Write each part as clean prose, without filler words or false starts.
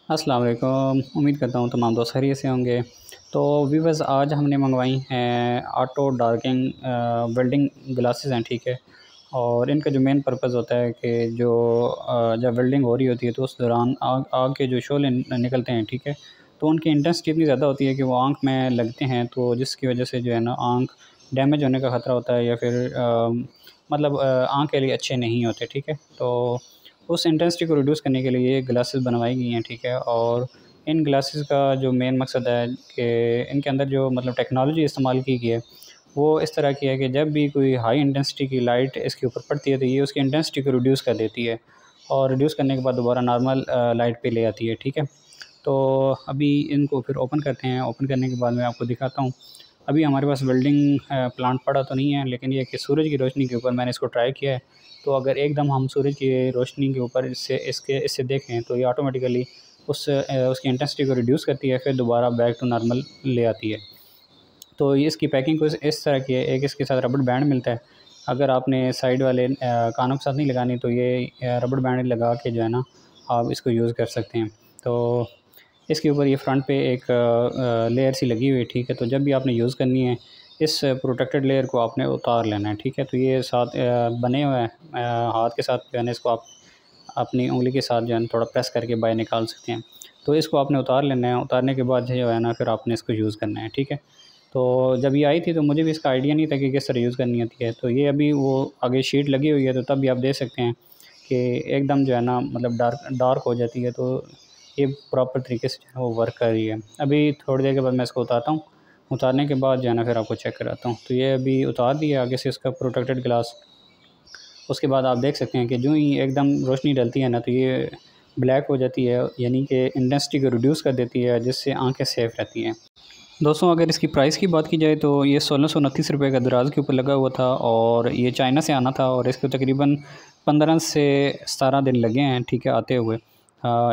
अस्सलाम वालेकुम। उम्मीद करता हूँ तमाम दोस्त खैरियत से होंगे। तो व्यूअर्स, आज हमने मंगवाई हैं ऑटो डार्किंग वेल्डिंग ग्लासेस हैं, ठीक है। और इनका जो मेन पर्पस होता है कि जो जब वेल्डिंग हो रही होती है तो उस दौरान आग आग के जो शोले निकलते हैं, ठीक है। तो उनकी इंटेंसिटी इतनी ज़्यादा होती है कि वो आँख में लगते हैं, तो जिसकी वजह से जो है ना आँख डैमेज होने का ख़तरा होता है, या फिर मतलब आँख के लिए अच्छे नहीं होते, ठीक है। तो उस इंटेंसिटी को रिड्यूस करने के लिए ये ग्लासेस बनवाई गई हैं, ठीक है। और इन ग्लासेस का जो मेन मकसद है कि इनके अंदर जो मतलब टेक्नोलॉजी इस्तेमाल की गई है वो इस तरह की है कि जब भी कोई हाई इंटेंसिटी की लाइट इसके ऊपर पड़ती है तो ये उसकी इंटेंसिटी को रिड्यूस कर देती है, और रिड्यूस करने के बाद दोबारा नॉर्मल लाइट पे ले आती है, ठीक है। तो अभी इनको फिर ओपन करते हैं। ओपन करने के बाद मैं आपको दिखाता हूँ। अभी हमारे पास वेल्डिंग प्लांट पड़ा तो नहीं है, लेकिन ये कि सूरज की रोशनी के ऊपर मैंने इसको ट्राई किया है। तो अगर एकदम हम सूरज की रोशनी के ऊपर इससे देखें तो ये ऑटोमेटिकली उसकी इंटेंसिटी को रिड्यूस करती है, फिर दोबारा बैक टू नॉर्मल ले आती है। तो ये इसकी पैकिंग कुछ इस तरह की है। एक इसके साथ रबड़ बैंड मिलता है। अगर आपने साइड वाले कानों के साथ नहीं लगानी तो ये रबड़ बैंड लगा के जो है ना आप इसको यूज़ कर सकते हैं। तो इसके ऊपर ये फ्रंट पे एक लेयर सी लगी हुई है, ठीक है। तो जब भी आपने यूज़ करनी है इस प्रोटेक्टेड लेयर को आपने उतार लेना है, ठीक है। तो ये साथ बने हुए हैं, हाथ के साथ जो है ना इसको आप अपनी उंगली के साथ जो है ना थोड़ा प्रेस करके बाहर निकाल सकते हैं। तो इसको आपने उतार लेना है। उतारने के बाद जो है ना फिर आपने इसको यूज़ करना है, ठीक है। तो जब ये आई थी तो मुझे भी इसका आइडिया नहीं था कि किस तरह यूज़ करनी होती है। तो ये अभी वो आगे शीट लगी हुई है, तो तब भी आप देख सकते हैं कि एकदम जो है ना मतलब डार्क डार्क हो जाती है। तो ये प्रॉपर तरीके से जो है वो वर्क कर रही है। अभी थोड़ी देर के बाद मैं इसको उतारता हूँ। उतारने के बाद जो है ना फिर आपको चेक कराता हूँ। तो ये अभी उतार दिया आगे से इसका प्रोटेक्टेड ग्लास। उसके बाद आप देख सकते हैं कि जो ही एकदम रोशनी डलती है ना तो ये ब्लैक हो जाती है, यानी कि इंटेंसिटी को रिड्यूस कर देती है, जिससे आंखें सेफ़ रहती हैं। दोस्तों, अगर इसकी प्राइस की बात की जाए तो ये 1629 रुपये का दराज के ऊपर लगा हुआ था, और ये चाइना से आना था, और इसको तकरीबन 15 से 17 दिन लगे हैं, ठीक है, आते हुए।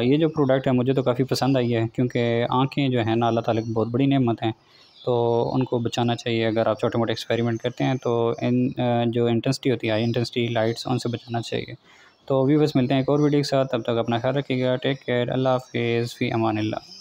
ये जो प्रोडक्ट है मुझे तो काफ़ी पसंद आई है, क्योंकि आँखें जो हैं ना अल्लाह ताला की बहुत बड़ी नेमत हैं। तो उनको बचाना चाहिए। अगर आप छोटे मोटे एक्सपेरिमेंट करते हैं तो इन जो इंटेंसिटी होती है, हाई इंटेंसिटी लाइट्स, उनसे बचाना चाहिए। तो व्यूअर्स, मिलते हैं एक और वीडियो के साथ। तब तक अपना ख्याल रखिएगा। Take care. अल्लाह हाफ़िज़। फ़ी अमानिल्लाह।